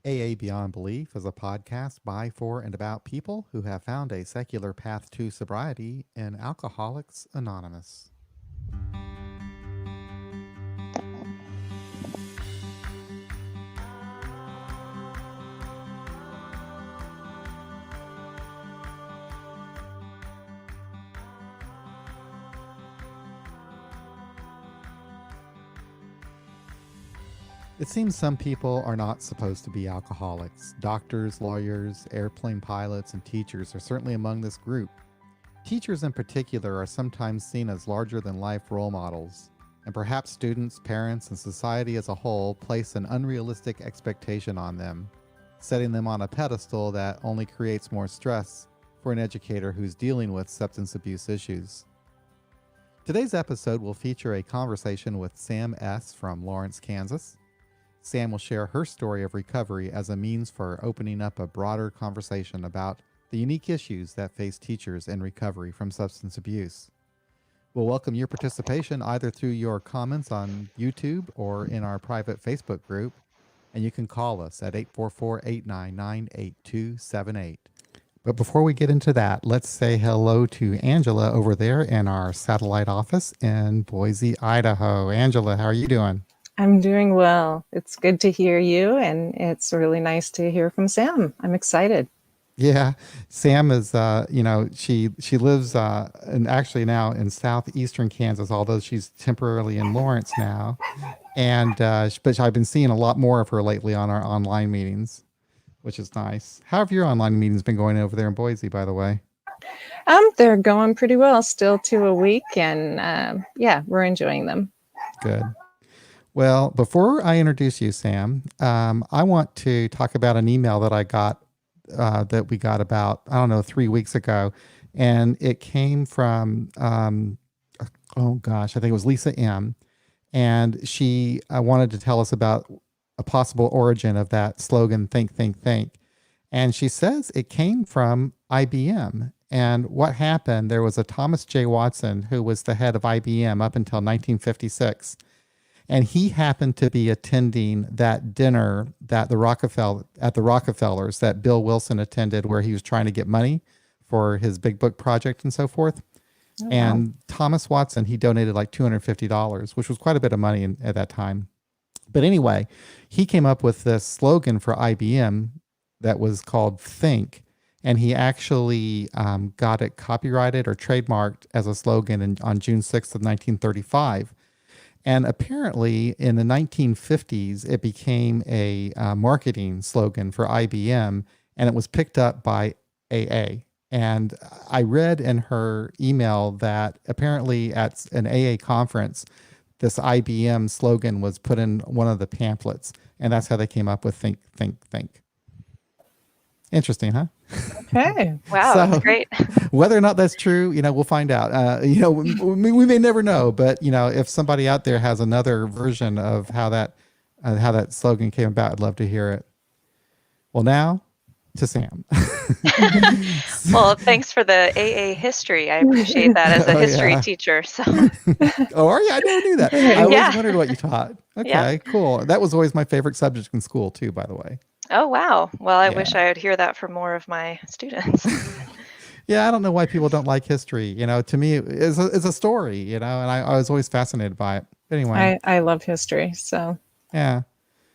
AA Beyond Belief is a podcast by, for, and about people who have found a secular path to sobriety in Alcoholics Anonymous. It seems some people are not supposed to be alcoholics. Doctors, lawyers, airplane pilots, and teachers are certainly among this group. Teachers in particular are sometimes seen as larger than life role models, and perhaps students, parents, and society as a whole place an unrealistic expectation on them, setting them on a pedestal that only creates more stress for an educator who's dealing with substance abuse issues. Today's episode will feature a conversation with Sam S. from Lawrence, Kansas. Sam will share her story of recovery as a means for opening up a broader conversation about the unique issues that face teachers in recovery from substance abuse. We'll welcome your participation either through your comments on YouTube or in our private Facebook group, and you can call us at 844-899-8278. But before we get into that, let's say hello to Angela over there in our satellite office in Boise, Idaho. Angela, how are you doing? I'm doing well. It's good to hear you, and it's really nice to hear from Sam. I'm excited. Yeah, Sam is, she lives and actually now in southeastern Kansas, although she's temporarily in Lawrence now. And but I've been seeing a lot more of her lately on our online meetings, which is nice. How have your online meetings been going over there in Boise, by the way? They're going pretty well. Still 2 a week, and we're enjoying them. Good. Well, before I introduce you, Sam, I want to talk about an email that I got that we got about, 3 weeks ago. And it came from, I think it was Lisa M. And she wanted to tell us about a possible origin of that slogan, think, think, think. And she says it came from IBM. And what happened, there was a Thomas J. Watson who was the head of IBM up until 1956. And he happened to be attending that dinner that the Rockefellers that Bill Wilson attended, where he was trying to get money for his big book project and so forth. Oh, and wow. Thomas Watson, he donated like $250, which was quite a bit of money at that time. But anyway, he came up with this slogan for IBM that was called Think. And he actually got it copyrighted or trademarked as a slogan on June 6th of 1935. And apparently in the 1950s, it became a marketing slogan for IBM, and it was picked up by AA. And I read in her email that apparently at an AA conference, this IBM slogan was put in one of the pamphlets, and that's how they came up with Think, Think, Think. Interesting, huh? Okay. Wow, So, that's great. Whether or not that's true, we'll find out. We may never know, but if somebody out there has another version of how that slogan came about, I'd love to hear it. Well, now to Sam. Well, thanks for the AA history. I appreciate that as a history teacher. So. Oh, are you? I never knew that. I always wondered what you taught. Okay, cool. That was always my favorite subject in school too, by the way. Oh, wow. Well, I wish I would hear that from more of my students. Yeah, I don't know why people don't like history. To me, it's a story, and I was always fascinated by it. But anyway. I love history, so. Yeah.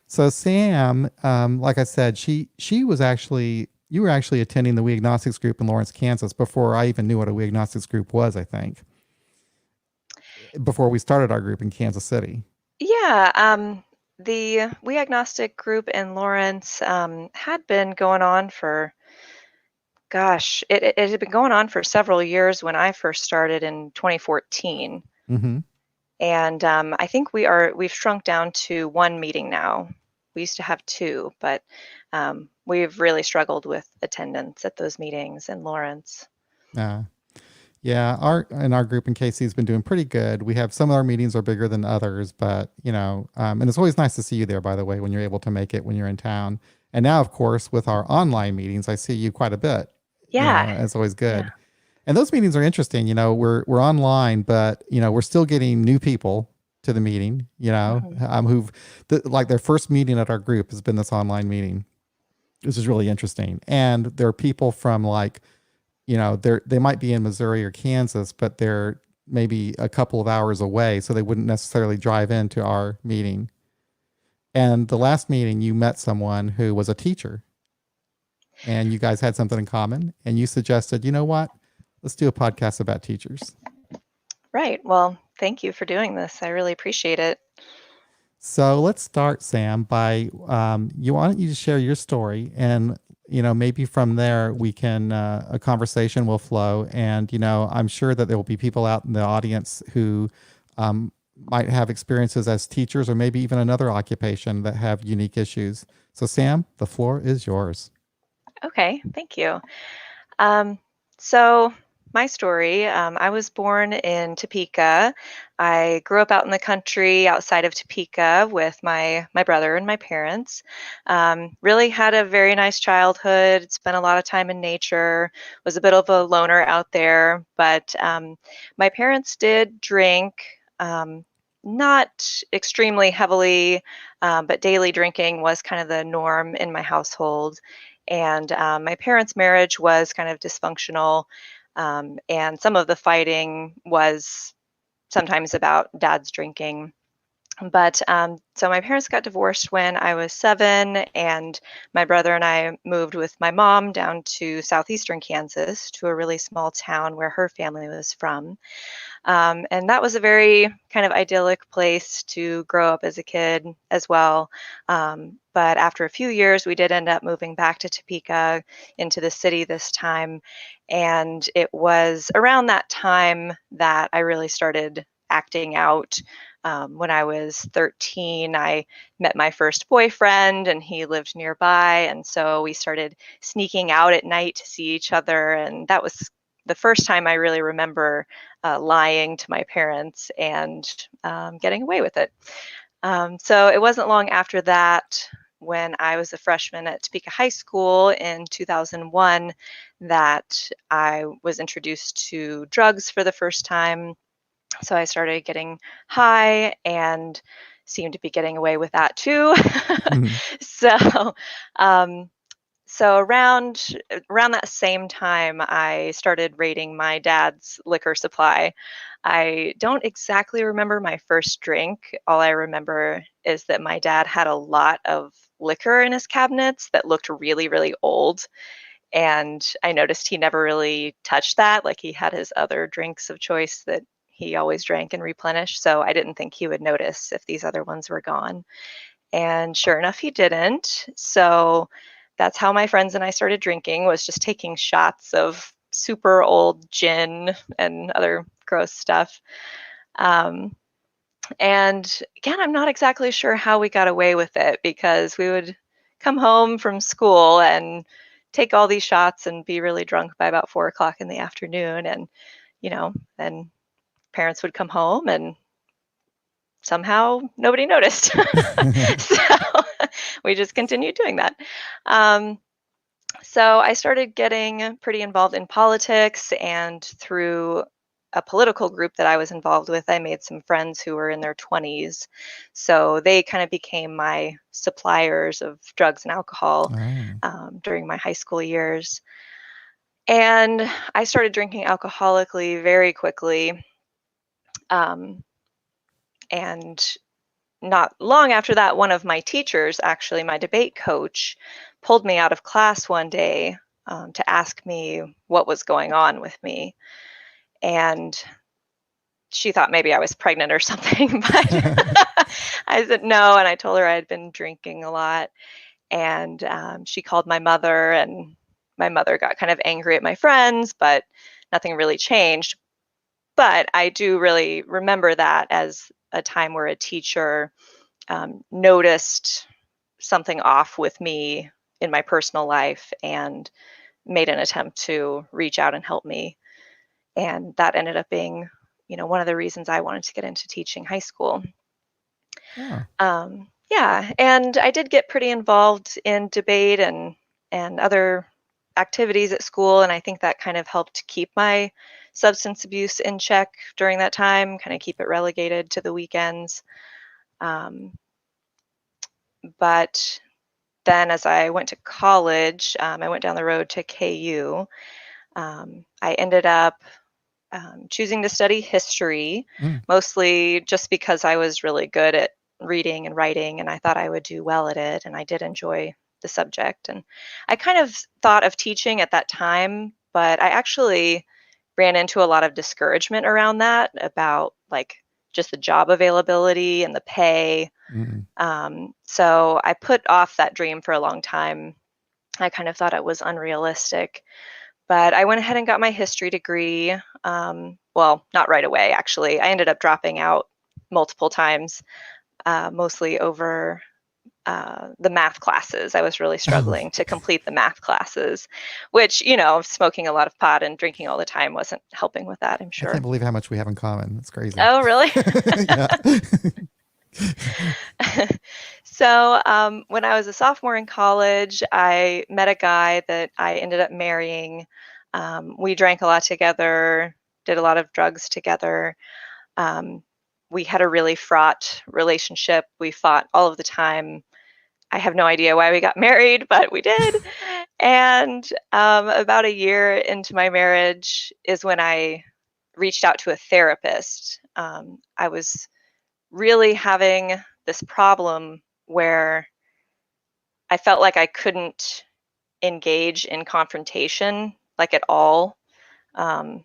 So Sam, like I said, you were actually attending the We Agnostics group in Lawrence, Kansas before I even knew what a We Agnostics group was, I think. Before we started our group in Kansas City. Yeah. The We Agnostic group in Lawrence had been going on for, it had been going on for several years when I first started in 2014. Mm-hmm. And I think we've shrunk down to one meeting now. We used to have two, but we've really struggled with attendance at those meetings in Lawrence. Yeah, our group in KC has been doing pretty good. We have some of our meetings are bigger than others, but and it's always nice to see you there, by the way, when you're able to make it when you're in town. And now, of course, with our online meetings, I see you quite a bit. Yeah, it's always good. Yeah. And those meetings are interesting. We're online, but we're still getting new people to the meeting. Who've like their first meeting at our group has been this online meeting. This is really interesting. And there are people from like, they might be in Missouri or Kansas, but they're maybe a couple of hours away, so they wouldn't necessarily drive into our meeting. And the last meeting, you met someone who was a teacher, and you guys had something in common, and you suggested, you know what, let's do a podcast about teachers. Right. Well, thank you for doing this. I really appreciate it. So let's start, Sam, by why don't you just share your story, and maybe from there we can a conversation will flow, and I'm sure that there will be people out in the audience who might have experiences as teachers or maybe even another occupation that have unique issues. So Sam, the floor is yours. Okay, thank you. So my story, I was born in Topeka. I grew up out in the country outside of Topeka with my brother and my parents. Really had a very nice childhood, spent a lot of time in nature, was a bit of a loner out there, but my parents did drink. Not extremely heavily, but daily drinking was kind of the norm in my household. And my parents' marriage was kind of dysfunctional, and some of the fighting was sometimes about dad's drinking. But so my parents got divorced when I was 7, and my brother and I moved with my mom down to southeastern Kansas to a really small town where her family was from. And that was a very kind of idyllic place to grow up as a kid as well. But after a few years, we did end up moving back to Topeka into the city this time. And it was around that time that I really started acting out. When I was 13, I met my first boyfriend, and he lived nearby. And so we started sneaking out at night to see each other. And that was the first time I really remember lying to my parents and getting away with it. So it wasn't long after that, when I was a freshman at Topeka High School in 2001, that I was introduced to drugs for the first time. So I started getting high and seemed to be getting away with that too. so um, so around that same time, I started raiding my dad's liquor supply. I don't exactly remember my first drink. All I remember is that my dad had a lot of liquor in his cabinets that looked really, really old. And I noticed he never really touched that. Like, he had his other drinks of choice that he always drank and replenished. So I didn't think he would notice if these other ones were gone. And sure enough, he didn't. So that's how my friends and I started drinking, was just taking shots of super old gin and other gross stuff. Um, and again, I'm not exactly sure how we got away with it, because we would come home from school and take all these shots and be really drunk by about 4 o'clock in the afternoon. And, then parents would come home and somehow nobody noticed. So we just continued doing that. Um, so I started getting pretty involved in politics, and through a political group that I was involved with, I made some friends who were in their 20s. So they kind of became my suppliers of drugs and alcohol Oh. during my high school years. And I started drinking alcoholically very quickly. Um, and not long after that, one of my teachers, actually my debate coach, pulled me out of class one day to ask me what was going on with me. And she thought maybe I was pregnant or something, but I said no. And I told her I had been drinking a lot. And she called my mother, and my mother got kind of angry at my friends, but nothing really changed. But I do really remember that as a time where a teacher noticed something off with me in my personal life and made an attempt to reach out and help me. And that ended up being, one of the reasons I wanted to get into teaching high school. Oh. Yeah, and I did get pretty involved in debate and other activities at school, and I think that kind of helped keep my substance abuse in check during that time, kind of keep it relegated to the weekends. Um, but then as I went to college, I went down the road to KU. I ended up choosing to study history, Mm. mostly just because I was really good at reading and writing, and I thought I would do well at it, and I did enjoy the subject. And I kind of thought of teaching at that time, but I actually ran into a lot of discouragement around that about like just the job availability and the pay. Mm. So I put off that dream for a long time. I kind of thought it was unrealistic. But I went ahead and got my history degree. Well, not right away, actually. I ended up dropping out multiple times, mostly over the math classes. I was really Oh, struggling to complete the math classes, which, smoking a lot of pot and drinking all the time wasn't helping with that, I'm I can't sure. believe how much we have in common. That's crazy. Oh, really? Yeah. So, when I was a sophomore in college, I met a guy that I ended up marrying. We drank a lot together, did a lot of drugs together. Um, we had a really fraught relationship. We fought all of the time. I have no idea why we got married, but we did. And about a year into my marriage is when I reached out to a therapist. I was really having this problem where I felt like I couldn't engage in confrontation, like at all. Um,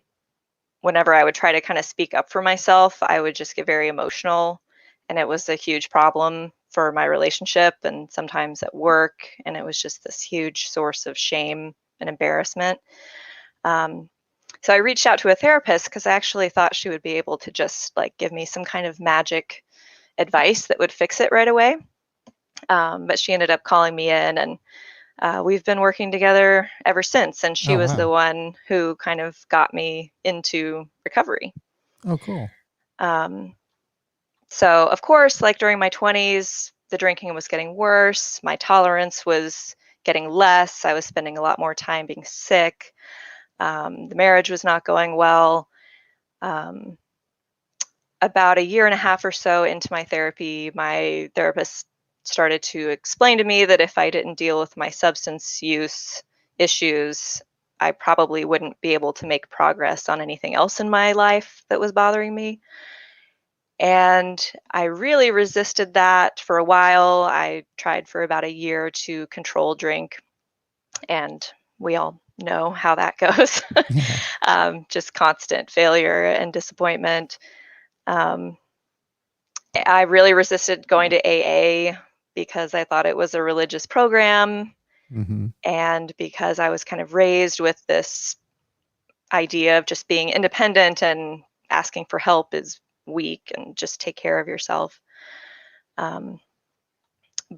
Whenever I would try to kind of speak up for myself, I would just get very emotional. And it was a huge problem for my relationship and sometimes at work. And it was just this huge source of shame and embarrassment. Um, so I reached out to a therapist because I actually thought she would be able to just like give me some kind of magic advice that would fix it right away. But she ended up calling me in, and we've been working together ever since. And she Oh, was the wow. one who kind of got me into recovery. Oh, cool. Um, so, of course, like during my 20s, the drinking was getting worse. My tolerance was getting less. I was spending a lot more time being sick. The marriage was not going well. Um, about a year and a half or so into my therapy, my therapist started to explain to me that if I didn't deal with my substance use issues, I probably wouldn't be able to make progress on anything else in my life that was bothering me. And I really resisted that for a while. I tried for about a year to control drink, and we all know how that goes. Yeah. Just constant failure and disappointment. Um, I really resisted going to AA because I thought it was a religious program Hmm. and because I was kind of raised with this idea of just being independent and asking for help is weak and just take care of yourself. Um,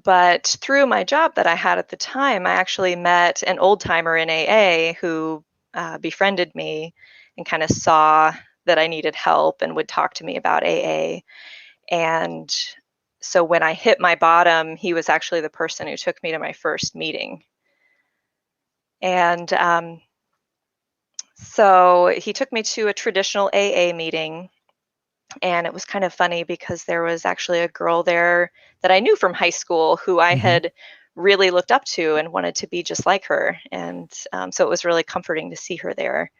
but through my job that I had at the time, I actually met an old timer in AA who befriended me and kind of saw that I needed help and would talk to me about AA. And so when I hit my bottom, he was actually the person who took me to my first meeting. And so he took me to a traditional AA meeting. And it was kind of funny because there was actually a girl there that I knew from high school who I Hmm. had really looked up to and wanted to be just like her. And so it was really comforting to see her there.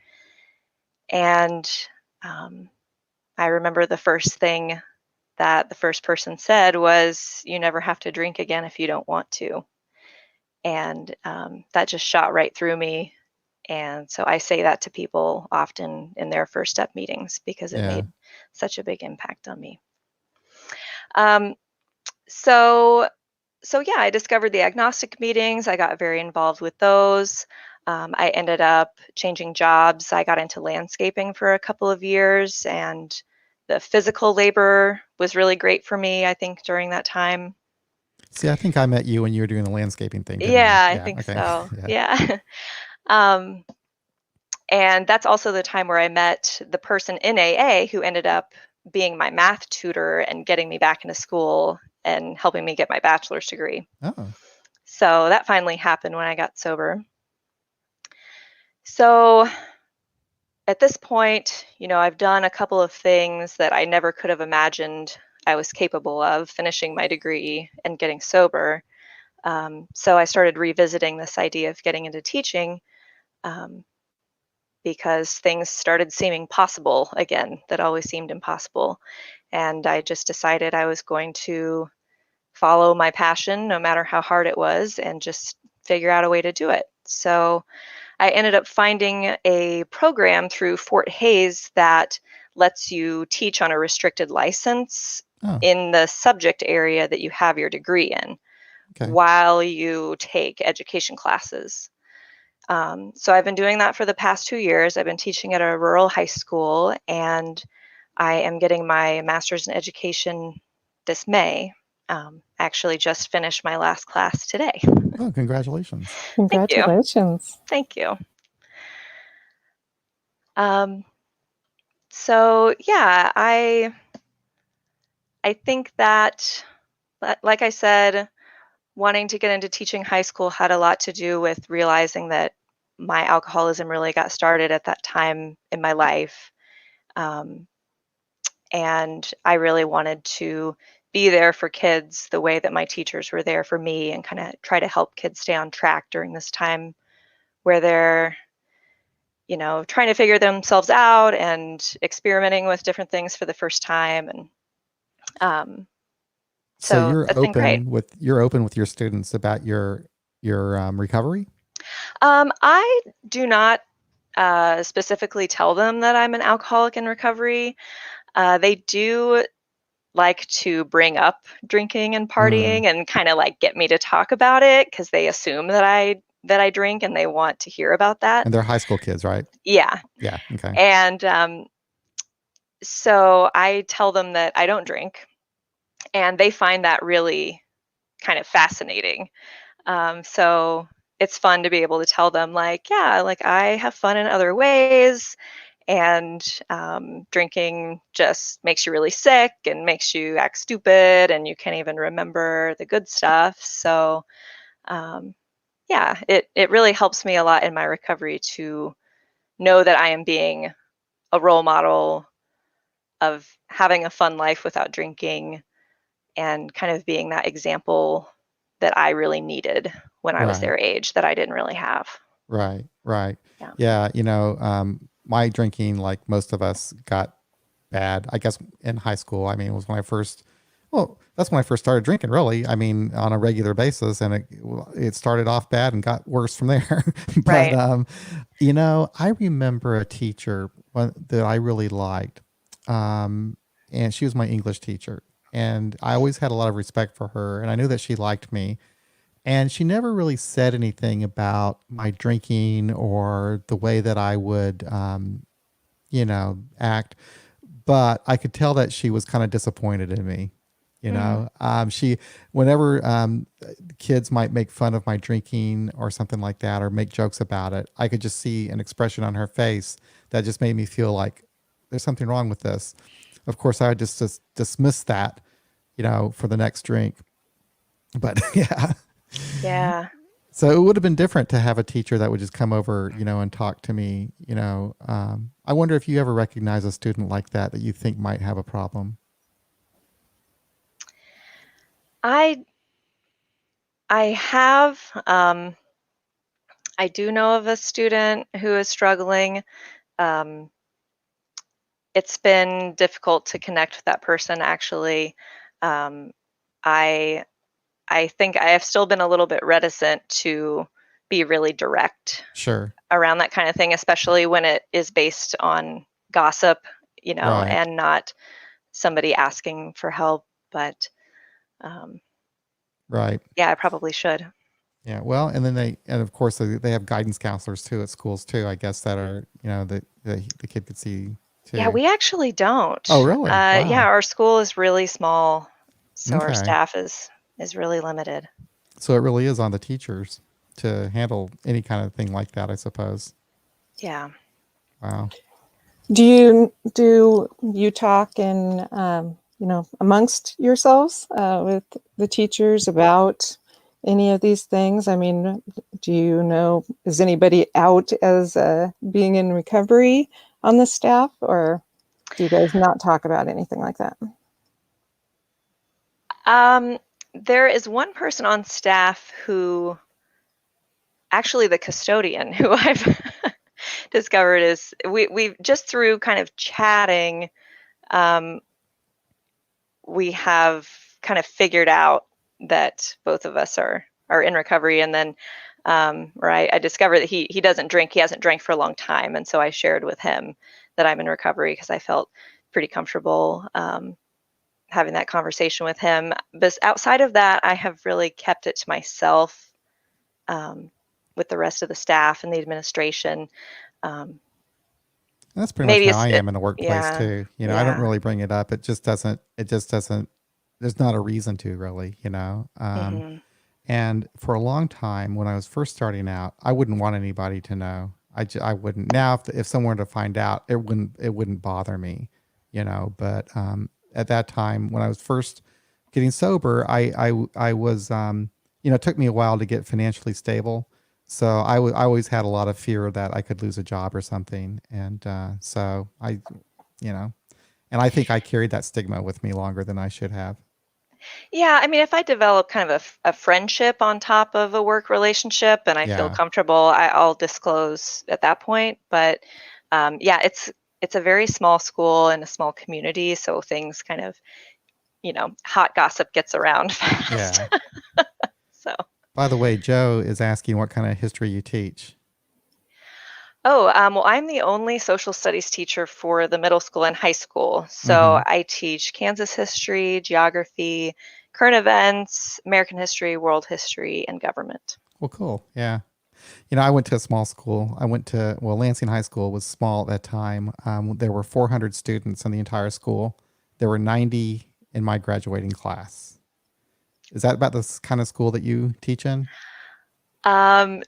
And um, I remember the first thing that the first person said was, "You never have to drink again if you don't want to." And that just shot right through me. And so I say that to people often in their first step meetings because it Yeah. made such a big impact on me. Um, so, so yeah, I discovered the agnostic meetings. I got very involved with those. I ended up changing jobs. I got into landscaping for a couple of years, and the physical labor was really great for me, I think, during that time. See, I think I met you when you were doing the landscaping thing, didn't I? Yeah, I Yeah. think Okay. so. Yeah. Yeah. um, and that's also the time where I met the person in AA who ended up being my math tutor and getting me back into school and helping me get my bachelor's degree. Oh. So that finally happened when I got sober. So at this point, I've done a couple of things that I never could have imagined I was capable of, finishing my degree and getting sober. So I started revisiting this idea of getting into teaching, um, because things started seeming possible again that always seemed impossible. And I just decided I was going to follow my passion no matter how hard it was and just figure out a way to do it. So I ended up finding a program through Fort Hayes that lets you teach on a restricted license Oh, in the subject area that you have your degree in okay. while you take education classes. So I've been doing that for the past 2 years. I've been teaching at a rural high school, and I am getting my master's in education this May. I actually just finished my last class today. Oh, congratulations. Thank you. Congratulations. Thank you. Um, so yeah, I think that, like I said, wanting to get into teaching high school had a lot to do with realizing that my alcoholism really got started at that time in my life. Um, and I really wanted to be there for kids the way that my teachers were there for me, and kind of try to help kids stay on track during this time where they're, trying to figure themselves out and experimenting with different things for the first time. And um, So so that's been great. you're open with your students about your recovery? I do not specifically tell them that I'm an alcoholic in recovery. They do like to bring up drinking and Mm. partying and kind of like get me to talk about it because they assume that I drink and they want to hear about that. And they're high school kids, right? Yeah. Yeah. Okay. And so I tell them that I don't drink, and they find that really kind of fascinating. So it's fun to be able to tell them, like, yeah, like I have fun in other ways, and drinking just makes you really sick and makes you act stupid, and you can't even remember the good stuff. So um, yeah, it really helps me a lot in my recovery to know that I am being a role model of having a fun life without drinking, and kind of being that example that I really needed when I was Right. their age that I didn't really have. Right. Right. Yeah. Yeah. My drinking, like most of us, got bad, I guess, in high school. I mean, it was when I first, well, that's when I first started drinking, really. I mean, on a regular basis. And it started off bad and got worse from there. But, Right. I remember a teacher that I really liked. And she was my English teacher. And I always had a lot of respect for her. And I knew that she liked me. And she never really said anything about my drinking or the way that I would, act. But I could tell that she was kind of disappointed in me. Mm, Whenever kids might make fun of my drinking or something like that, or make jokes about it, I could just see an expression on her face that just made me feel like there's something wrong with this. Of course, I would just dismiss that, for the next drink. But yeah. yeah. So it would have been different to have a teacher that would just come over, and talk to me. I wonder if you ever recognize a student like that you think might have a problem. I I have I do know of a student who is struggling. Um, it's been difficult to connect with that person, actually. Um, I I think I have still been a little bit reticent to be really direct Sure. around that kind of thing, especially when it is based on gossip, Right. and not somebody asking for help. But um, Right. yeah, I probably should. Yeah. Well, and of course they have guidance counselors too at schools too, I guess, that are, that the kid could see Yeah, too. we actually Oh, don't. really? Yeah, Wow. our school is really small, so our Okay. staff is really limited. So it really is on the teachers to handle any kind of thing like that, I suppose. Yeah. Wow. Do you talk in amongst yourselves with the teachers about any of these things? I mean, do you know, is anybody out as being in recovery on the staff, or do you guys not talk about anything like that? Um, There is one person on staff who, actually the custodian, who I've discovered is, we just through kind of chatting, um, we have kind of figured out that both of us are in recovery. And then or I discovered that he doesn't drink. He hasn't drank for a long time, and so I shared with him that I'm in recovery because I felt pretty comfortable having that conversation with him. But outside of that, I have really kept it to myself um, with the rest of the staff and the administration. Um, That's pretty much maybe how I am in the workplace yeah, too. I don't yeah. really bring it up. It just doesn't, there's not a reason to really. Hmm. And for a long time, when I was first starting out, I wouldn't want anybody to know. I wouldn't. Now, if someone were to find out, it wouldn't bother me, But at that time, when I was first getting sober, I was, it took me a while to get financially stable. So I always had a lot of fear that I could lose a job or something. And so you know, and I think I carried that stigma with me longer than I should have. Yeah, I mean, if I develop kind of a friendship on top of a work relationship and I feel Yeah. comfortable, I'll disclose at that point. But yeah, it's a very small school and a small community, so things kind of, hot gossip gets around fast. Yeah. So, By the way, Joe is asking what kind of history you teach. oh, well, I'm the only social studies teacher for the middle school and high school. Mm-hmm. So I teach Kansas history, geography, current events, American history, world history, and government. Well, cool. Yeah. I went to a small school. Lansing High School was small at that time. There were 400 students in the entire school. There were 90 in my graduating class. Is that about the kind of school that you teach in?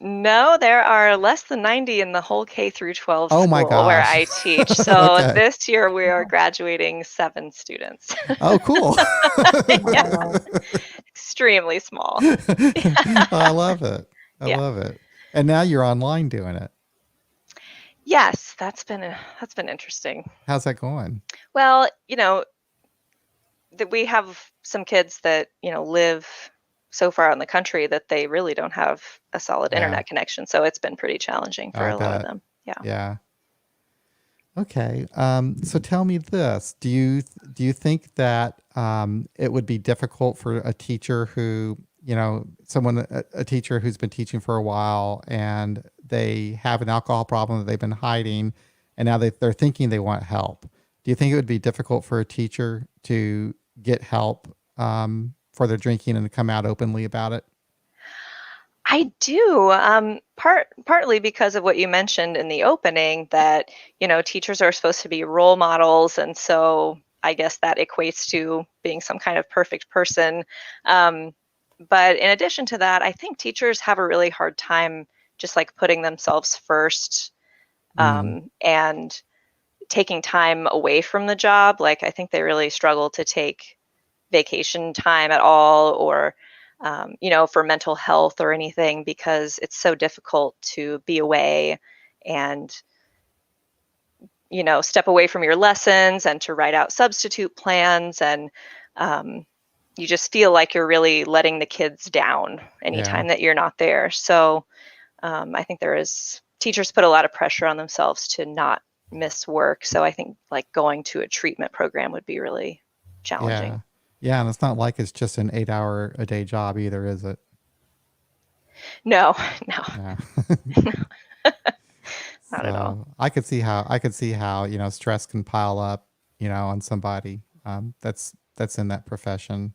No, there are less than 90 in the whole K through 12 Oh my school where gosh. I teach. So Okay. this year we are graduating 7 students. Oh, cool. Yeah, Wow. extremely small. I love it. I Yeah. love it. And now you're online doing it. Yes, that's been interesting. How's that going? Well, that we have some kids that, live so far out in the country that they really don't have a solid Yeah, internet connection. So it's been pretty challenging for I a lot of bet. them. Yeah. Yeah. Okay. So tell me this: do you think that it would be difficult for a teacher who, a teacher who's been teaching for a while and they have an alcohol problem that they've been hiding, and now they're thinking they want help? Do you think it would be difficult for a teacher to get help for their drinking and to come out openly about it? I do. Partly because of what you mentioned in the opening that, teachers are supposed to be role models. And so I guess that equates to being some kind of perfect person. Um, but in addition to that, I think teachers have a really hard time just like putting themselves first Mm, and taking time away from the job. Like, I think they really struggle to take vacation time at all or for mental health or anything because it's so difficult to be away and step away from your lessons and to write out substitute plans and um, you just feel like you're really letting the kids down yeah. anytime that you're not there. So I think teachers put a lot of pressure on themselves to not miss work. So I think like going to a treatment program would be really Yeah. challenging. Yeah. And it's not like it's just an 8 hour a day job either, is it? No, no, Yeah. not at all. So I could see how, stress can pile up, on somebody that's in that profession,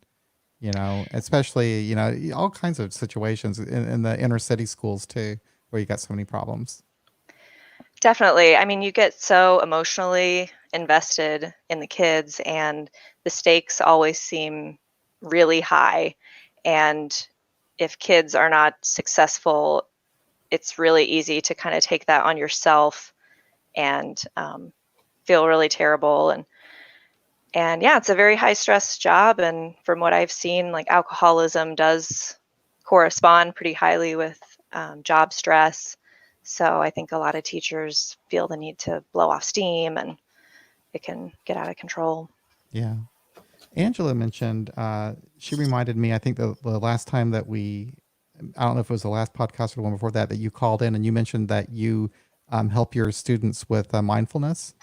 especially, all kinds of situations in the inner city schools too, where you got so many problems. Definitely. I mean, you get so emotionally invested in the kids, and the stakes always seem really high. And if kids are not successful, it's really easy to kind of take that on yourself and feel really terrible. And yeah, it's a very high stress job. And from what I've seen, like alcoholism does correspond pretty highly with job stress. So I think a lot of teachers feel the need to blow off steam and it can get out of control. Yeah. Angela mentioned, she reminded me, I think the last time that I don't know if it was the last podcast or the one before that, that you called in and you mentioned that you help your students with mindfulness.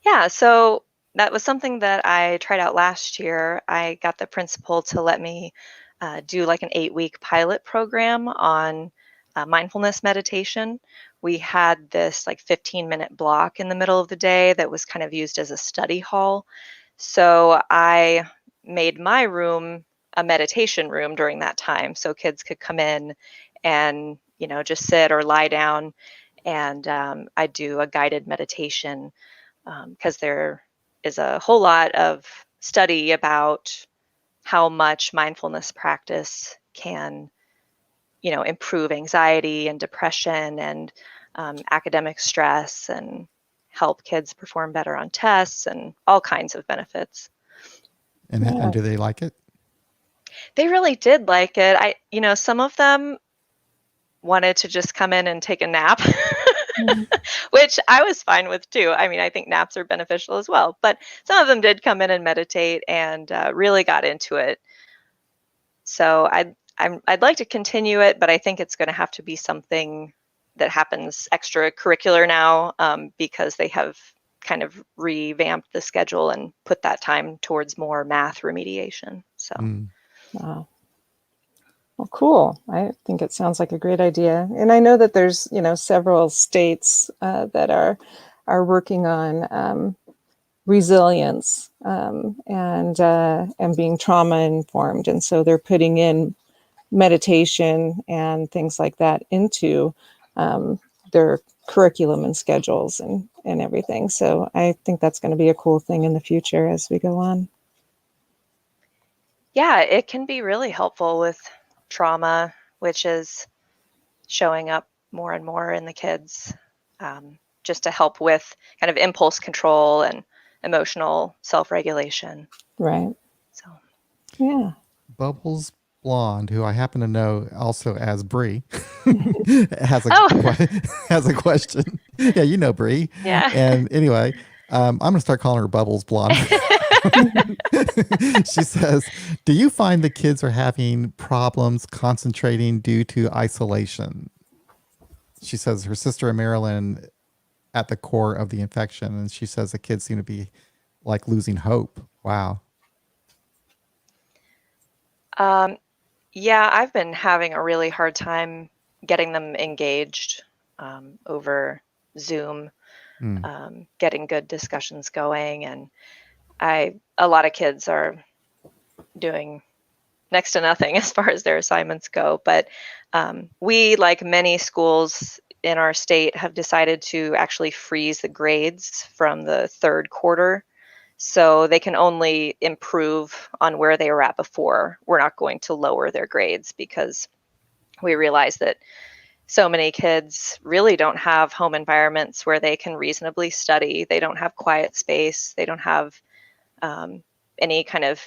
Yeah, so that was something that I tried out last year. I got the principal to let me do like an 8-week pilot program on mindfulness meditation. We had this like 15-minute block in the middle of the day that was kind of used as a study hall. So I made my room a meditation room during that time so kids could come in and, just sit or lie down. And I do a guided meditation because there is a whole lot of study about how much mindfulness practice can, improve anxiety and depression and academic stress and help kids perform better on tests and all kinds of benefits. And do they like it? They really did like it. Some of them wanted to just come in and take a nap, which I was fine with too. I mean, I think naps are beneficial as well, but some of them did come in and meditate and really got into it. So I'd like to continue it, but I think it's going to have to be something that happens extracurricular now because they have kind of revamped the schedule and put that time towards more math remediation. So. Wow. Well, cool. I think it sounds like a great idea. And I know that there's, several states that are working on resilience and being trauma informed. And so they're putting in meditation and things like that into their curriculum and schedules and everything. So I think that's going to be a cool thing in the future as we go on. Yeah, it can be really helpful with trauma, which is showing up more and more in the kids, just to help with kind of impulse control and emotional self-regulation. Right. So, yeah. Bubbles Blonde, who I happen to know also as Bree, has a question. Yeah, you know Bree. Yeah. And anyway, I'm going to start calling her Bubbles Blonde. She says, do you find the kids are having problems concentrating due to isolation? She says her sister in Maryland at the core of the infection, and she says the kids seem to be like losing hope. Wow. Yeah, I've been having a really hard time getting them engaged over Zoom, getting good discussions going, and a lot of kids are doing next to nothing as far as their assignments go. But we, like many schools in our state, have decided to actually freeze the grades from the third quarter. So they can only improve on where they were at before. We're not going to lower their grades because we realize that so many kids really don't have home environments where they can reasonably study. They don't have quiet space. They don't have any kind of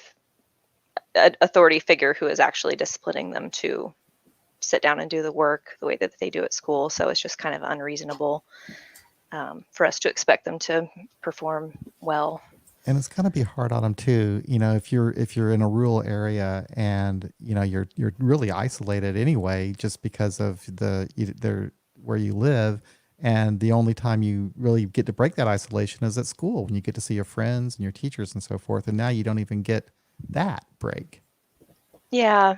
authority figure who is actually disciplining them to sit down and do the work the way that they do at school. So it's just kind of unreasonable for us to expect them to perform well. And it's going to be hard on them too. If you're in a rural area and you're really isolated anyway, just because of where you live, and the only time you really get to break that isolation is at school when you get to see your friends and your teachers and so forth. And now you don't even get that break. Yeah.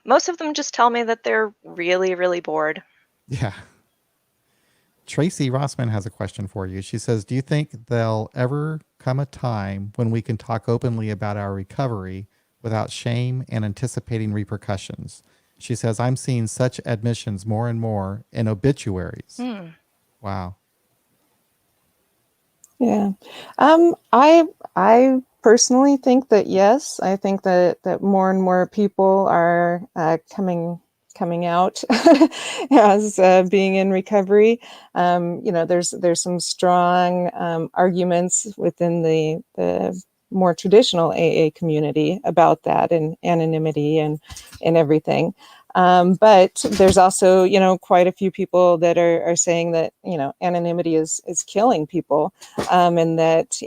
Most of them just tell me that they're really, really bored. Yeah. Tracy Rossman has a question for you. She says, do you think there'll ever come a time when we can talk openly about our recovery without shame and anticipating repercussions? She says, I'm seeing such admissions more and more in obituaries. Wow. Yeah. I personally think that yes. I think that more and more people are coming out as being in recovery. There's some strong arguments within the more traditional AA community about that and anonymity and everything. But there's also, quite a few people that are saying that, anonymity is killing people, and that,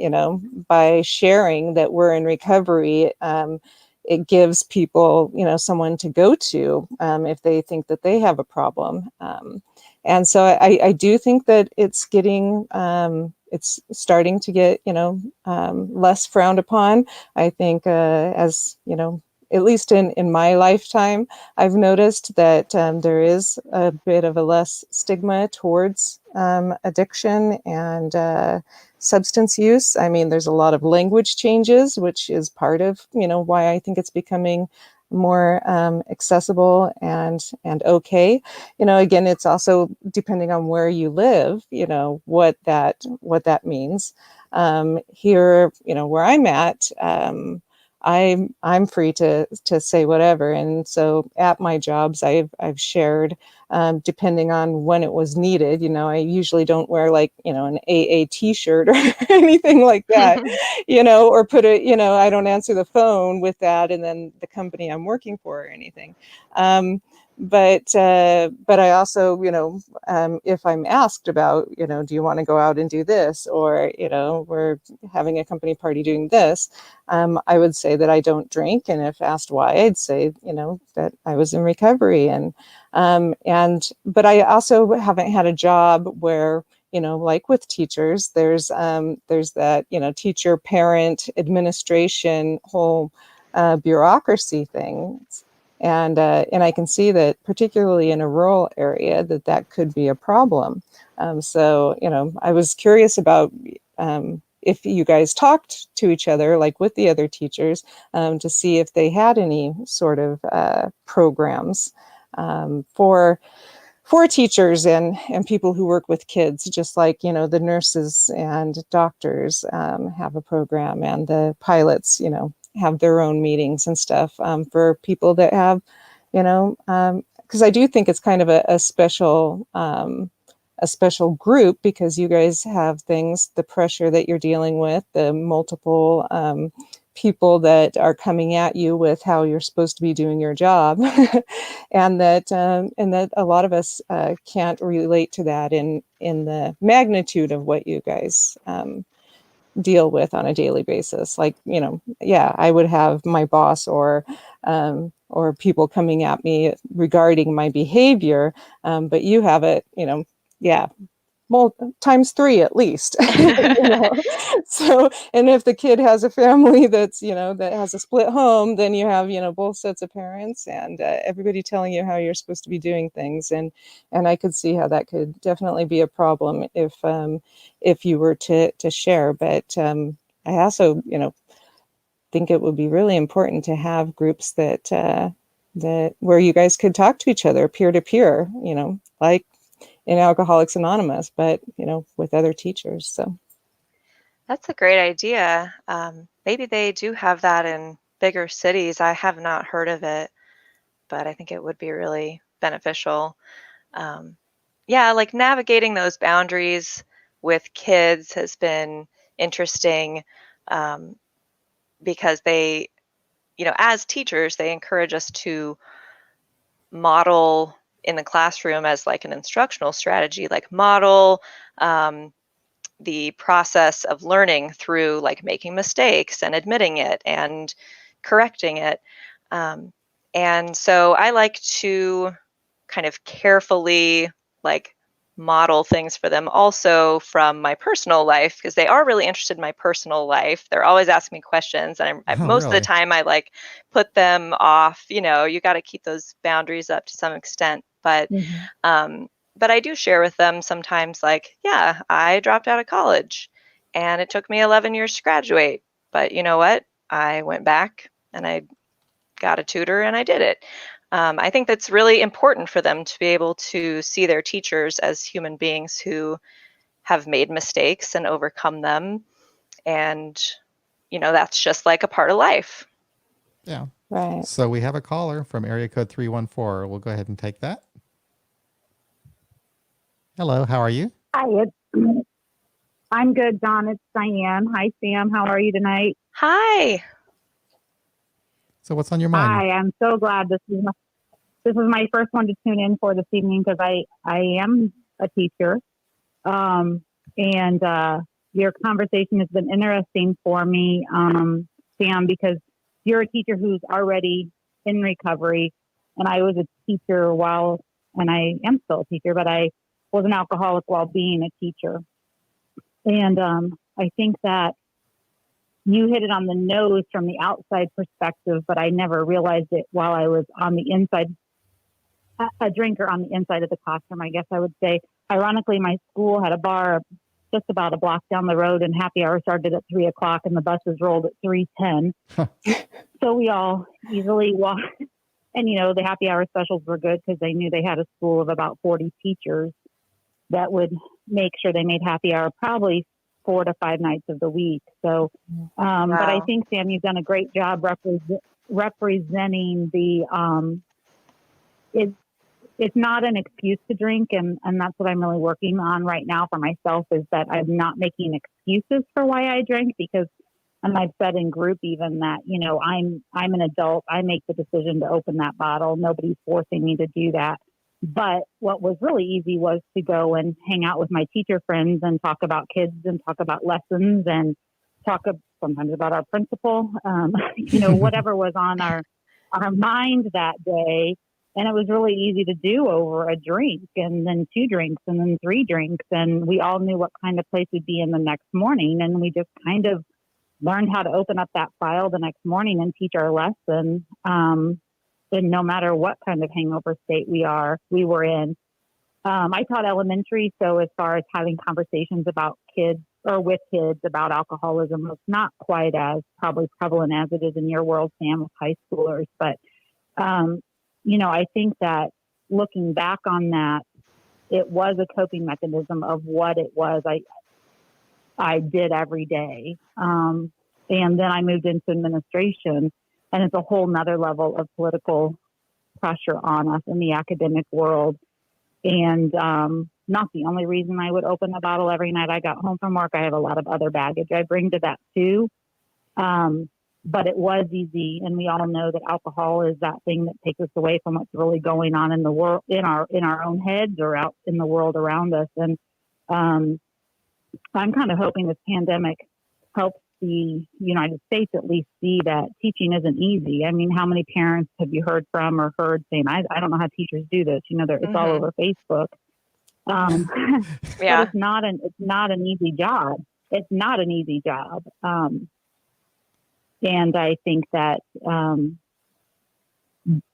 by sharing that we're in recovery, it gives people, someone to go to if they think that they have a problem. And so I do think that it's getting, it's starting to get, less frowned upon. I think as, at least in my lifetime, I've noticed that there is a bit of a less stigma towards addiction and substance use. I mean, there's a lot of language changes, which is part of, why I think it's becoming more accessible and okay. Again, it's also depending on where you live, what that means. Here, where I'm at, I'm free to say whatever, and so at my jobs, I've shared, depending on when it was needed. I usually don't wear like an AA T-shirt or anything like that, or put it. I don't answer the phone with that, and then the company I'm working for or anything. But I also, if I'm asked about, do you want to go out and do this, or we're having a company party doing this, I would say that I don't drink, and if asked why, I'd say, that I was in recovery, but I also haven't had a job where, like with teachers, there's that, teacher, parent, administration, whole bureaucracy thing. And I can see that, particularly in a rural area, that could be a problem. So, I was curious about if you guys talked to each other, like with the other teachers, to see if they had any sort of programs for teachers and people who work with kids, just like, the nurses and doctors have a program, and the pilots, have their own meetings and stuff for people that have, because I do think it's kind of a special group, because you guys have things, the pressure that you're dealing with, the multiple people that are coming at you with how you're supposed to be doing your job, and that a lot of us can't relate to that in the magnitude of what you guys deal with on a daily basis. Like, I would have my boss or people coming at me regarding my behavior, but you have it, yeah, times 3 at least. So, and if the kid has a family that's, that has a split home, then you have, both sets of parents, and everybody telling you how you're supposed to be doing things. And I could see how that could definitely be a problem if you were to share. But I also, think it would be really important to have groups that where you guys could talk to each other peer to peer, like in Alcoholics Anonymous, but with other teachers. So That's a great idea. Maybe they do have that in bigger cities. I have not heard of it, but I think it would be really beneficial. Um, yeah, like navigating those boundaries with kids has been interesting, um, because they, as teachers, they encourage us to model in the classroom as like an instructional strategy, like model the process of learning through like making mistakes and admitting it and correcting it. Um, and so I like to kind of carefully like model things for them also from my personal life, because they are really interested in my personal life. They're always asking me questions, and Oh, most of the really? time I like put them off. You got to keep those boundaries up to some extent, Mhm. but I do share with them sometimes, like, yeah, I dropped out of college and it took me 11 years to graduate. But you know what? I went back and I got a tutor and I did it. I think that's really important for them to be able to see their teachers as human beings who have made mistakes and overcome them. And, that's just like a part of life. Yeah. Right. So we have a caller from area code 314. We'll go ahead and take that. Hello, how are you? Hi, I'm good, Don. It's Diane. Hi, Sam. How are you tonight? Hi. So what's on your mind? Hi, I'm so glad this is this is my first one to tune in for this evening because I am a teacher. And your conversation has been interesting for me, Sam, because you're a teacher who's already in recovery. And I was a teacher and I am still a teacher, but I was an alcoholic while being a teacher. And I think that you hit it on the nose from the outside perspective, but I never realized it while I was on the inside, a drinker on the inside of the classroom, I guess I would say. Ironically, my school had a bar just about a block down the road, and happy hour started at 3:00 and the buses rolled at 3:10. So we all easily walked. And, the happy hour specials were good because they knew they had a school of about 40 teachers that would make sure they made happy hour probably 4 to 5 nights of the week. So, Wow. but I think, Sam, you've done a great job representing the, it's not an excuse to drink. And that's what I'm really working on right now for myself, is that I'm not making excuses for why I drink, because, and I've said in group even that, I'm an adult. I make the decision to open that bottle. Nobody's forcing me to do that. But what was really easy was to go and hang out with my teacher friends and talk about kids and talk about lessons and sometimes about our principal, whatever was on our mind that day. And it was really easy to do over a drink, and then 2 drinks, and then 3 drinks. And we all knew what kind of place we'd be in the next morning. And we just kind of learned how to open up that file the next morning and teach our lesson. And no matter what kind of hangover state we were in. I taught elementary, so as far as having conversations about kids or with kids about alcoholism was not quite as probably prevalent as it is in your world, Sam, with high schoolers. But, I think that looking back on that, it was a coping mechanism of what it was I did every day. And then I moved into administration, and it's a whole nother level of political pressure on us in the academic world. And not the only reason I would open a bottle every night I got home from work. I have a lot of other baggage I bring to that too. But it was easy. And we all know that alcohol is that thing that takes us away from what's really going on in the world, in our own heads or out in the world around us. And I'm kind of hoping this pandemic helps the United States at least see that teaching isn't easy. I mean, how many parents have you heard from or heard saying, I don't know how teachers do this. It's all over Facebook. Yeah. But it's not an easy job. It's not an easy job. And I think that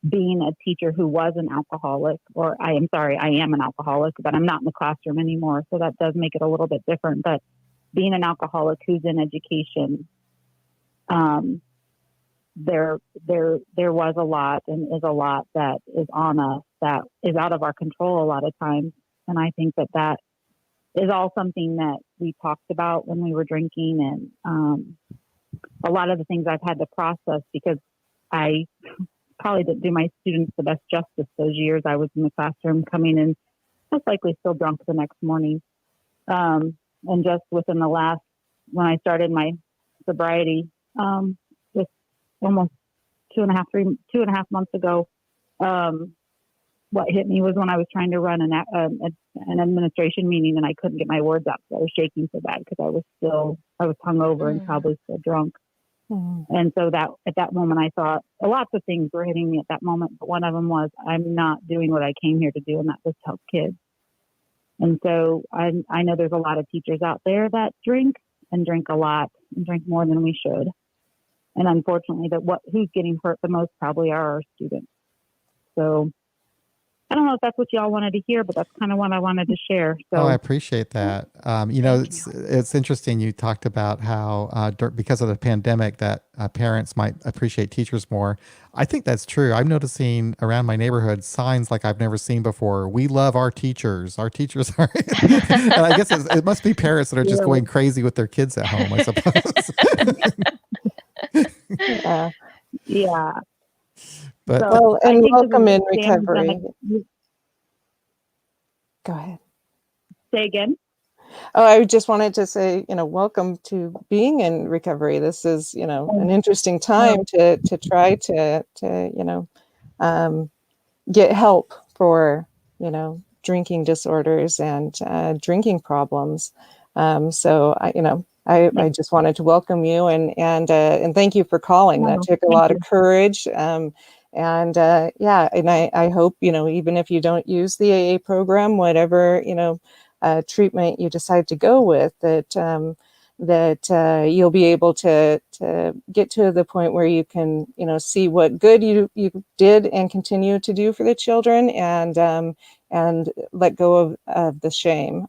being a teacher who was an alcoholic, I am an alcoholic, but I'm not in the classroom anymore. So that does make it a little bit different. But being an alcoholic who's in education, there was a lot and is a lot that is on us that is out of our control a lot of times. And I think that is all something that we talked about when we were drinking, and a lot of the things I've had to process because I probably didn't do my students the best justice those years I was in the classroom, coming in most likely still drunk the next morning. And just within when I started my sobriety, just almost 2.5 months ago, what hit me was when I was trying to run an administration meeting and I couldn't get my words out. So I was shaking so bad because I was hungover and probably still drunk. And so that at that moment, I thought lots of things were hitting me at that moment. But one of them was, I'm not doing what I came here to do, and that was help kids. And so I know there's a lot of teachers out there that drink a lot and drink more than we should. And unfortunately, who's getting hurt the most probably are our students. So I don't know if that's what y'all wanted to hear, but that's kind of what I wanted to share. So I appreciate that. It's interesting. You talked about how because of the pandemic that parents might appreciate teachers more. I think that's true. I'm noticing around my neighborhood signs like I've never seen before. We love our teachers. Our teachers are, and I guess it must be parents that are just going crazy with their kids at home, I suppose. Yeah. But and welcome in recovery. Go ahead. Say again. Oh, I just wanted to say, welcome to being in recovery. This is, an interesting time to try to get help for, drinking disorders and drinking problems. So I just wanted to welcome you and thank you for calling. That No, took a thank lot of you. courage. And I hope, even if you don't use the AA program, whatever, treatment you decide to go with, that you'll be able to get to the point where you can, see what good you did and continue to do for the children, and let go of the shame.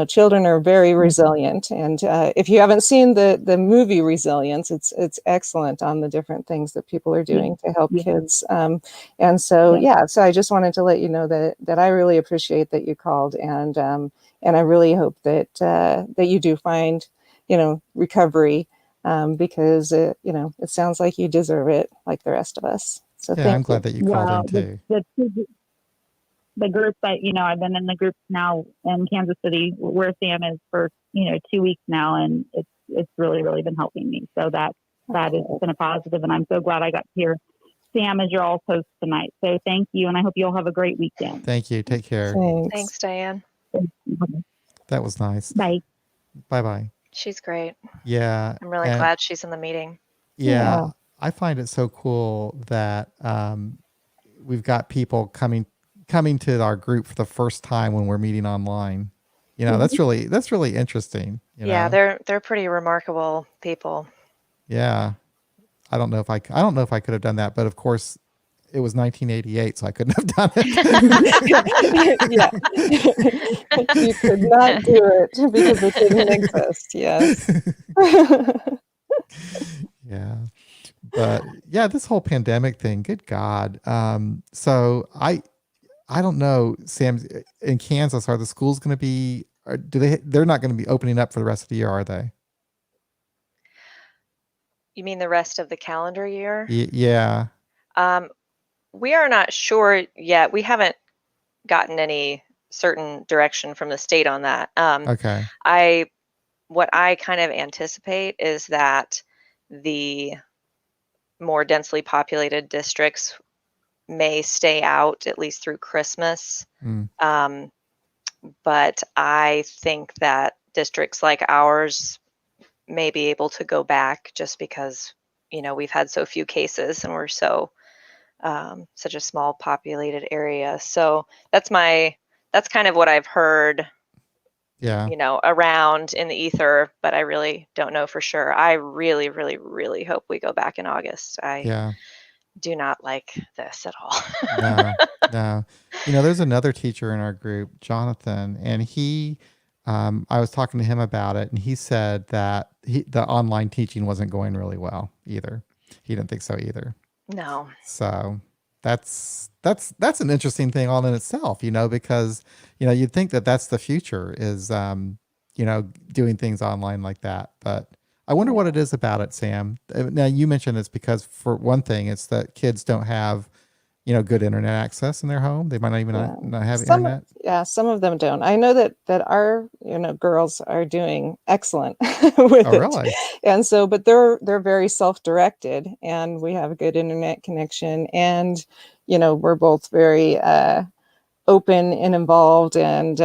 Children are very resilient, and if you haven't seen the movie Resilience, it's excellent on the different things that people are doing to help kids. And so so I just wanted to let you know that I really appreciate that you called, and I really hope that that you do find recovery, because it sounds like you deserve it like the rest of us. So Yeah, thank I'm you. glad that you called in Well, too. the group that, I've been in the group now in Kansas City where Sam is for, 2 weeks now, and it's really, really been helping me. So that has been a positive, and I'm so glad I got to hear Sam as your all host tonight. So thank you, and I hope you all have a great weekend. Thank you. Take care. Thanks, Diane. That was nice. Bye. Bye-bye. She's great. Yeah. I'm really glad she's in the meeting. Yeah. I find it so cool that we've got people coming to our group for the first time when we're meeting online. That's really interesting. Yeah, they're pretty remarkable people. Yeah. I don't know if I could have done that, but of course it was 1988, so I couldn't have done it. Yeah. You could not do it because it didn't exist. Yes. Yeah. But yeah, this whole pandemic thing, good God. So I don't know, Sam, in Kansas, are the schools going to be, they're not going to be opening up for the rest of the year, are they? You mean the rest of the calendar year? Yeah. We are not sure yet. We haven't gotten any certain direction from the state on that. Okay. What I kind of anticipate is that the more densely populated districts may stay out at least through Christmas. But I think that districts like ours may be able to go back just because, we've had so few cases and we're such a small populated area. So that's kind of what I've heard, Yeah. around in the ether, but I really don't know for sure. I really, really, really hope we go back in August. I do not like this at all. No. There's another teacher in our group, Jonathan, and I was talking to him about it, and he said that the online teaching wasn't going really well either. He didn't think so either. No. So that's an interesting thing all in itself, because, you'd think that that's the future is, doing things online like that. But I wonder what it is about it, Sam. Now, you mentioned it's because, for one thing, it's that kids don't have, good internet access in their home. They might not even not have internet. Yeah, some of them don't. I know that our girls are doing excellent with it. Really? And so, but they're very self-directed, and we have a good internet connection, and we're both very open and involved, and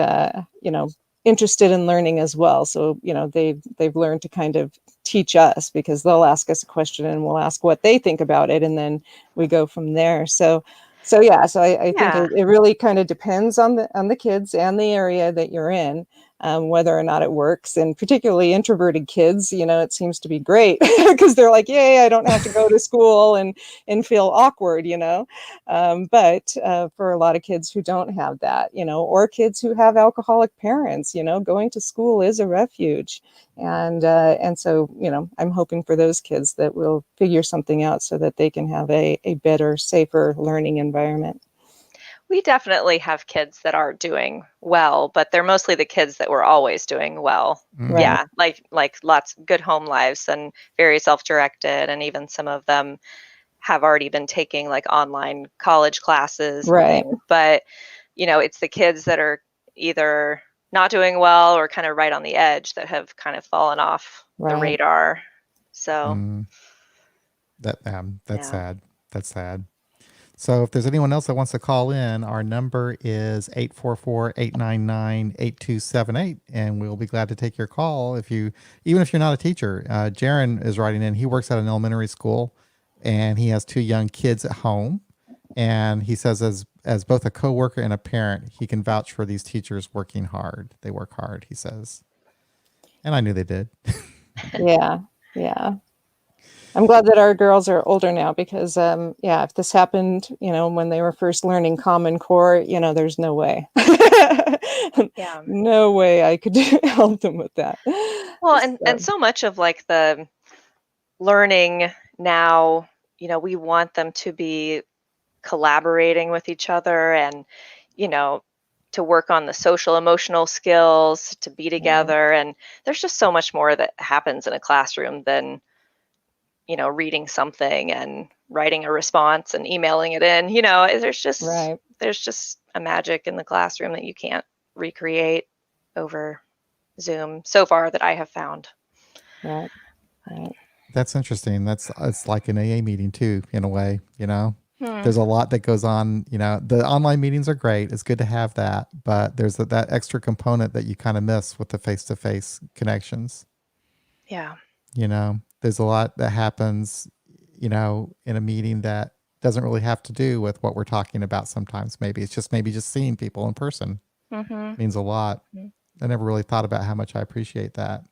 interested in learning as well. So they've learned to kind of teach us, because they'll ask us a question and we'll ask what they think about it, and then we go from there. So I think it really kind of depends on the kids and the area that you're in, whether or not it works. And particularly introverted kids, it seems to be great because they're like, yay, I don't have to go to school and feel awkward, but for a lot of kids who don't have that, or kids who have alcoholic parents, going to school is a refuge. And so, I'm hoping for those kids that will figure something out so that they can have a better, safer learning environment. We definitely have kids that are doing well, but they're mostly the kids that were always doing well. Right. Yeah, like lots of good home lives and very self-directed, and even some of them have already been taking like online college classes. Right. But, it's the kids that are either not doing well or kind of right on the edge that have kind of fallen off the radar. So that's sad. That's sad. So if there's anyone else that wants to call in, our number is 844-899-8278, and we'll be glad to take your call. Even if you're not a teacher. Jaron is writing in. He works at an elementary school, and he has 2 young kids at home. And he says, as both a coworker and a parent, he can vouch for these teachers working hard. They work hard, he says. And I knew they did. Yeah. Yeah. I'm glad that our girls are older now because, if this happened, when they were first learning Common Core, there's no way. Yeah. No way I could help them with that. Well, and so much of like the learning now, we want them to be collaborating with each other and, to work on the social emotional skills, to be together. And there's just so much more that happens in a classroom than, reading something and writing a response and emailing it in. There's just Right. there's just a magic in the classroom that you can't recreate over Zoom so far that I have found. Right. Right. That's interesting. It's like an AA meeting too, in a way, Hmm. There's a lot that goes on, the online meetings are great. It's good to have that, but there's that extra component that you kind of miss with the face-to-face connections. Yeah. There's a lot that happens, in a meeting that doesn't really have to do with what we're talking about sometimes. Maybe it's just seeing people in person means a lot. I never really thought about how much I appreciate that.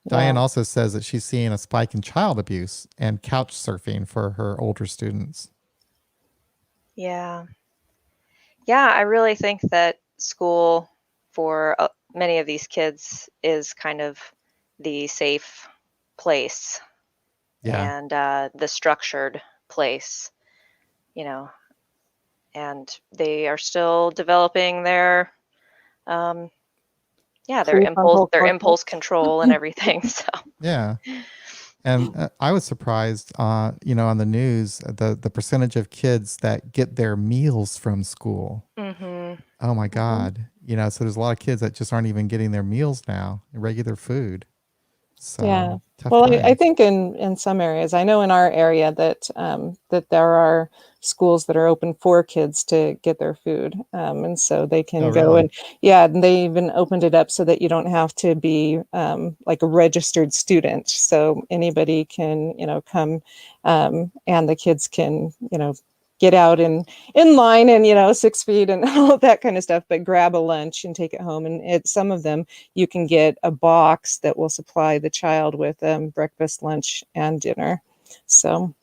Diane also says that she's seeing a spike in child abuse and couch surfing for her older students. Yeah. Yeah, I really think that school for many of these kids is kind of the safe place and the structured place, and they are still developing their impulse control and everything. So yeah. And I was surprised, on the news, the percentage of kids that get their meals from school. Oh my God. So there's a lot of kids that just aren't even getting their meals now, regular food. So tough Well, I times. think in some areas, I know in our area that that there are schools that are open for kids to get their food, and so they can go really? and they even opened it up so that you don't have to be like a registered student. So anybody can come, and the kids can get out in line and 6 feet and all of that kind of stuff, but grab a lunch and take it home. And some of them you can get a box that will supply the child with breakfast, lunch, and dinner. So,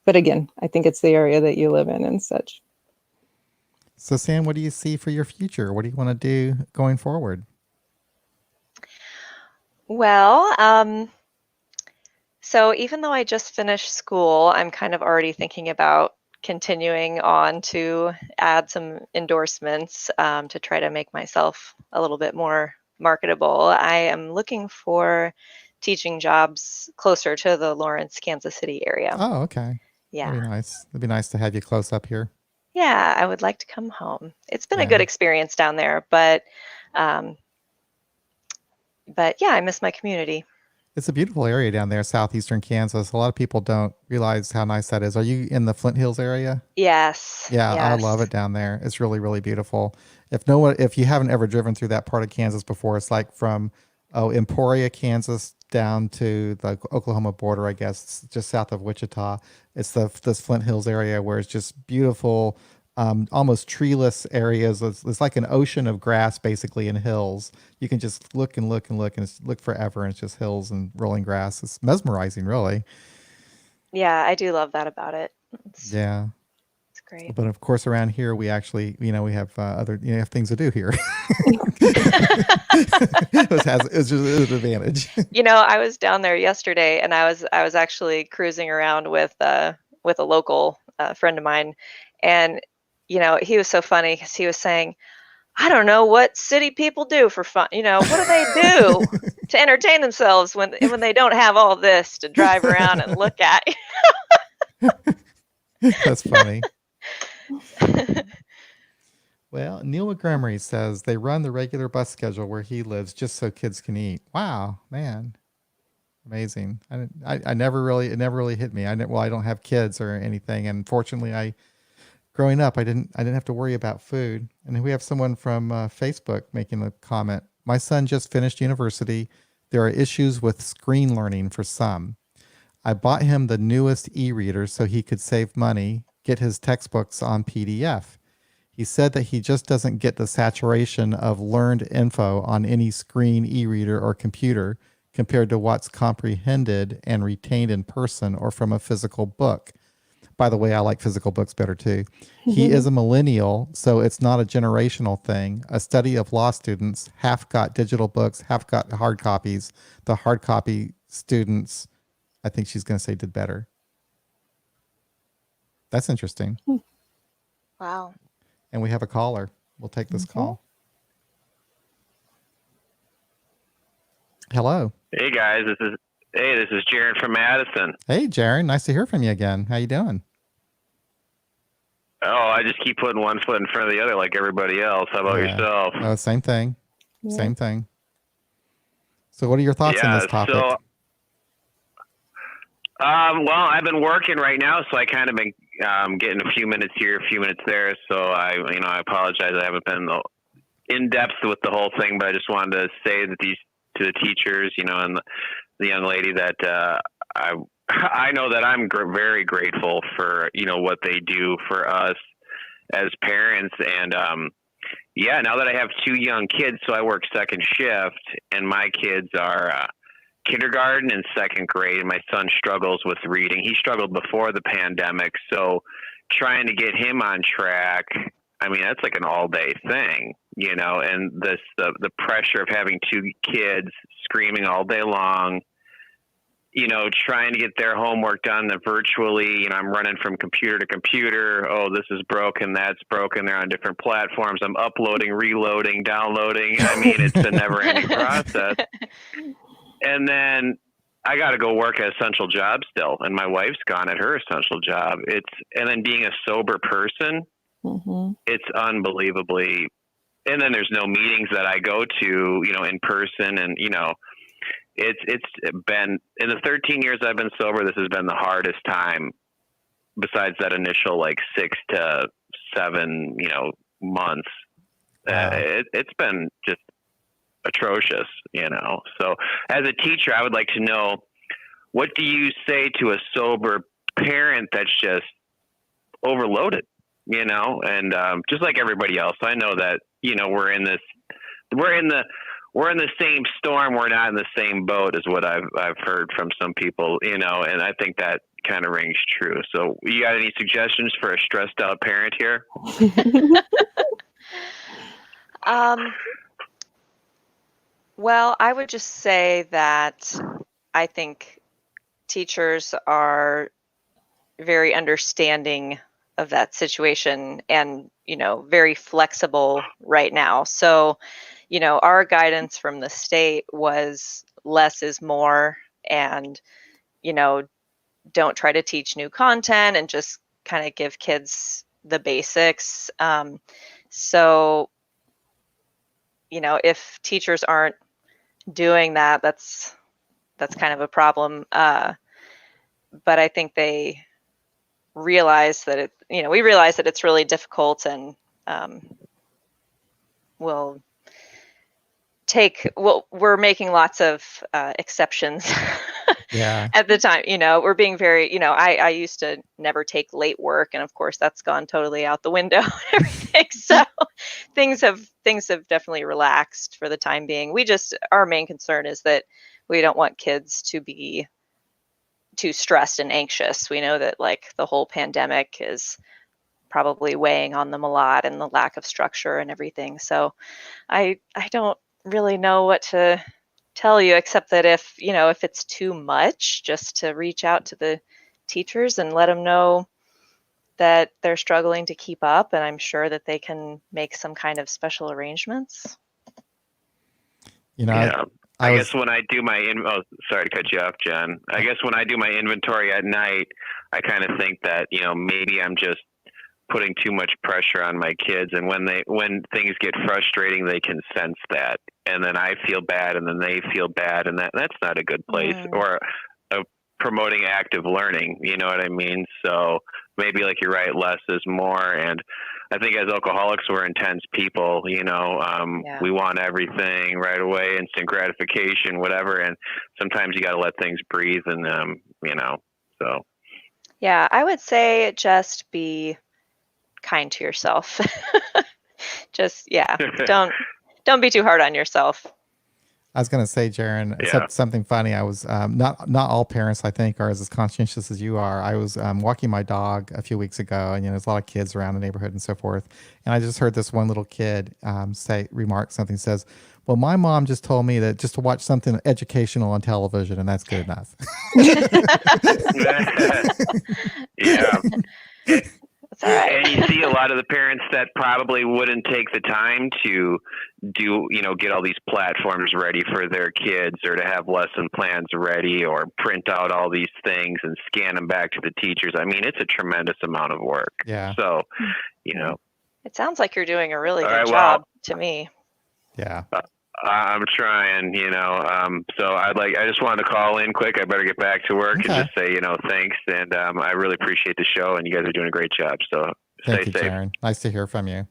but again, I think it's the area that you live in and such. So Sam, what do you see for your future? What do you want to do going forward? well, so even though I just finished school, I'm kind of already thinking about continuing on to add some endorsements to try to make myself a little bit more marketable. I am looking for teaching jobs closer to the Lawrence, Kansas City area. Oh, okay. Yeah. That'd be nice. It'd be nice to have you close up here. Yeah, I would like to come home. It's been a good experience down there, but yeah, I miss my community. It's a beautiful area down there, southeastern Kansas. A lot of people don't realize how nice that is. Are you in the Flint Hills area? Yes. Yeah, I yes. love it down there. It's really, really beautiful. If you haven't ever driven through that part of Kansas before, it's like from Emporia, Kansas, down to the Oklahoma border, I guess. It's just south of Wichita. It's this Flint Hills area where it's just beautiful, almost treeless areas. It's like an ocean of grass, basically, and hills. You can just look and look and look and look forever, and it's just hills and rolling grass. It's mesmerizing, really. Yeah, I do love that about it. It's great. But of course, around here, we actually, we have other, have things to do here. It's just an advantage. I was down there yesterday, and I was actually cruising around with a local friend of mine, and he was so funny because he was saying, I don't know what city people do for fun. What do they do to entertain themselves when they don't have all this to drive around and look at? That's funny. Well, Neil Montgomery says they run the regular bus schedule where he lives just so kids can eat. Wow, man. Amazing. I never really, it never really hit me. Well, I don't have kids or anything. And fortunately, growing up, I didn't have to worry about food. And then we have someone from Facebook making a comment. My son just finished university. There are issues with screen learning for some. I bought him the newest e-reader so he could save money, get his textbooks on PDF. He said that he just doesn't get the saturation of learned info on any screen e-reader or computer compared to what's comprehended and retained in person or from a physical book. By the way, I like physical books better too. He is a millennial, so it's not a generational thing. A study of law students, half got digital books, half got hard copies. The hard copy students, I think she's going to say, did better. That's interesting. Wow. And we have a caller. We'll take this call. Hello. Hey guys, this is Jared from Madison. Hey, Jared. Nice to hear from you again. How you doing? Oh, I just keep putting one foot in front of the other like everybody else. How about yourself? Oh, same thing. Yeah. Same thing. So what are your thoughts on this topic? So, well, I've been working right now, so I kind of been getting a few minutes here, a few minutes there. So I apologize. I haven't been in depth with the whole thing, but I just wanted to say that to the teachers, and the young lady that I know that I'm very grateful for, what they do for us as parents. And, now that I have two young kids, so I work second shift, and my kids are kindergarten and second grade, and my son struggles with reading. He struggled before the pandemic, so trying to get him on track, that's like an all-day thing, and the pressure of having two kids screaming all day long, trying to get their homework done virtually. I'm running from computer to computer. Oh, this is broken. That's broken. They're on different platforms. I'm uploading, reloading, downloading. It's a never ending process. And then I got to go work at essential job still. And my wife's gone at her essential job. And then being a sober person, it's unbelievably, and then there's no meetings that I go to, in person. And, it's been, in the 13 years I've been sober, this has been the hardest time besides that initial 6 to 7, months. It's been just atrocious, So as a teacher, I would like to know, what do you say to a sober parent that's just overloaded, and just like everybody else, I know that, we're in the same storm. We're not in the same boat, is what I've heard from some people, and I think that kind of rings true. So you got any suggestions for a stressed out parent here? Well, I would just say that I think teachers are very understanding of that situation and, very flexible right now. So, our guidance from the state was less is more, and, don't try to teach new content and just kind of give kids the basics. So, if teachers aren't doing that, that's kind of a problem. But I think they realize that we realize that it's really difficult, and we're making lots of exceptions. Yeah. At the time, we're being very, I used to never take late work, and of course that's gone totally out the window and everything. So things have definitely relaxed for the time being. Our main concern is that we don't want kids to be too stressed and anxious. We know that the whole pandemic is probably weighing on them a lot, and the lack of structure and everything. So I don't really know what to tell you, except that if it's too much, just to reach out to the teachers and let them know that they're struggling to keep up, and I'm sure that they can make some kind of special arrangements. I guess when I do my sorry to cut you off, Jen. I guess when I do my inventory at night, I kind of think that maybe I'm just putting too much pressure on my kids. And when things get frustrating, they can sense that. And then I feel bad, and then they feel bad. And that's not a good place or promoting active learning. You know what I mean? So maybe, like you're right, less is more. And I think as alcoholics, we're intense people, we want everything right away, instant gratification, whatever. And sometimes you got to let things breathe and, so. Yeah, I would say just be kind to yourself. Just, don't be too hard on yourself. I was going to say, Jaron, something funny. I was not all parents, I think, are as conscientious as you are. I was walking my dog a few weeks ago, and there's a lot of kids around the neighborhood and so forth. And I just heard this one little kid remark something. Says, "Well, my mom just told me that just to watch something educational on television, and that's good enough." Yeah. That's all right. And you see a lot of the parents that probably wouldn't take the time to get all these platforms ready for their kids, or to have lesson plans ready, or print out all these things and scan them back to the teachers. I mean, it's a tremendous amount of work. Yeah. So, It sounds like you're doing a really good right, job to me. Yeah. I'm trying, so I just wanted to call in quick. I better get back to work and just say, thanks. And I really appreciate the show, and you guys are doing a great job. So Thank you, stay safe. Jaron. Nice to hear from you.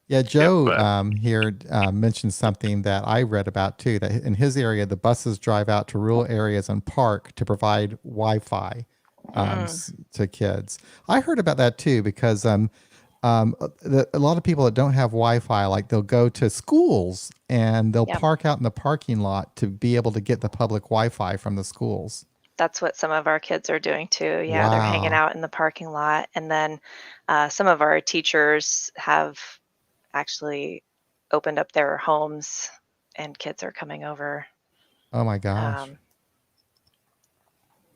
Yeah, Joe here mentioned something that I read about too, that in his area, the buses drive out to rural areas and park to provide Wi-Fi to kids. I heard about that too, because a lot of people that don't have Wi-Fi, like they'll go to schools and they'll park out in the parking lot to be able to get the public Wi-Fi from the schools. That's what some of our kids are doing too. Yeah, They're hanging out in the parking lot. And then some of our teachers have actually opened up their homes, and kids are coming over. Oh my gosh.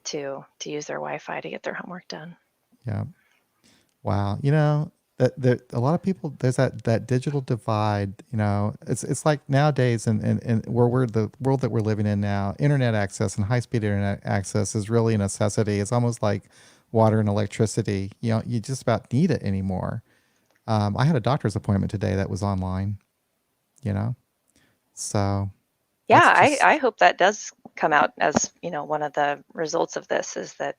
To use their Wi-Fi to get their homework done. Yeah. Wow. That a lot of people, there's that digital divide. It's like nowadays, and we're the world that we're living in now, internet access and high-speed internet access is really a necessity. It's almost like water and electricity. You just about need it anymore. I had a doctor's appointment today that was online. So yeah, I hope that does come out as one of the results of this is that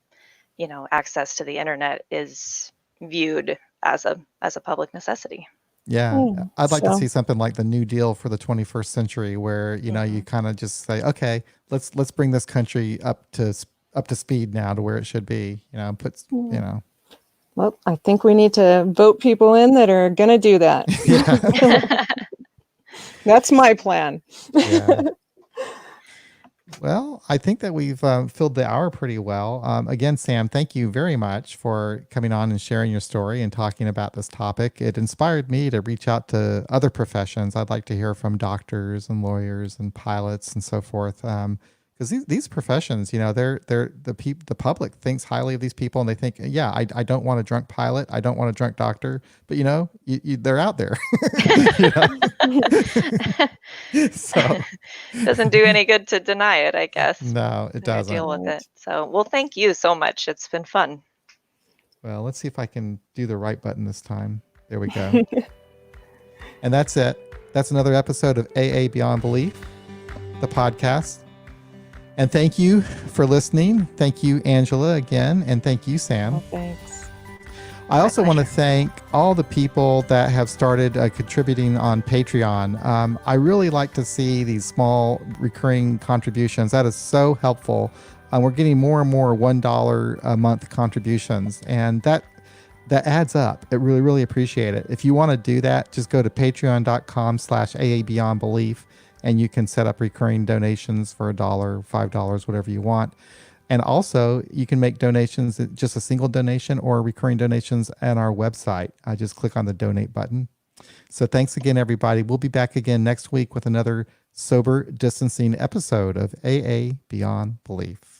access to the internet is viewed as a public necessity. Yeah, I'd like to see something like the New Deal for the 21st century, where you kind of just say, okay, let's bring this country up to speed now to where it should be. Well, I think we need to vote people in that are going to do that. Yeah. That's my plan. Yeah. Well, I think that we've filled the hour pretty well. Again, Sam, thank you very much for coming on and sharing your story and talking about this topic. It inspired me to reach out to other professions. I'd like to hear from doctors and lawyers and pilots and so forth. Because these professions, the public thinks highly of these people, and they think, I don't want a drunk pilot, I don't want a drunk doctor, but they're out there. So doesn't do any good to deny it, I guess. No, it doesn't. Deal with it. So, well, thank you so much. It's been fun. Well, let's see if I can do the right button this time. There we go. And that's it. That's another episode of AA Beyond Belief, the podcast. And thank you for listening. Thank you, Angela, again. And thank you, Sam. Oh, thanks. I also want to thank all the people that have started contributing on Patreon. I really like to see these small recurring contributions. That is so helpful. We're getting more and more $1 a month contributions, and that adds up. I really, really appreciate it. If you want to do that, just go to patreon.com/AABeyondBelief. And you can set up recurring donations for $1, $5, whatever you want. And also, you can make donations, just a single donation or recurring donations at our website. I just click on the donate button. So thanks again, everybody. We'll be back again next week with another sober distancing episode of AA Beyond Belief.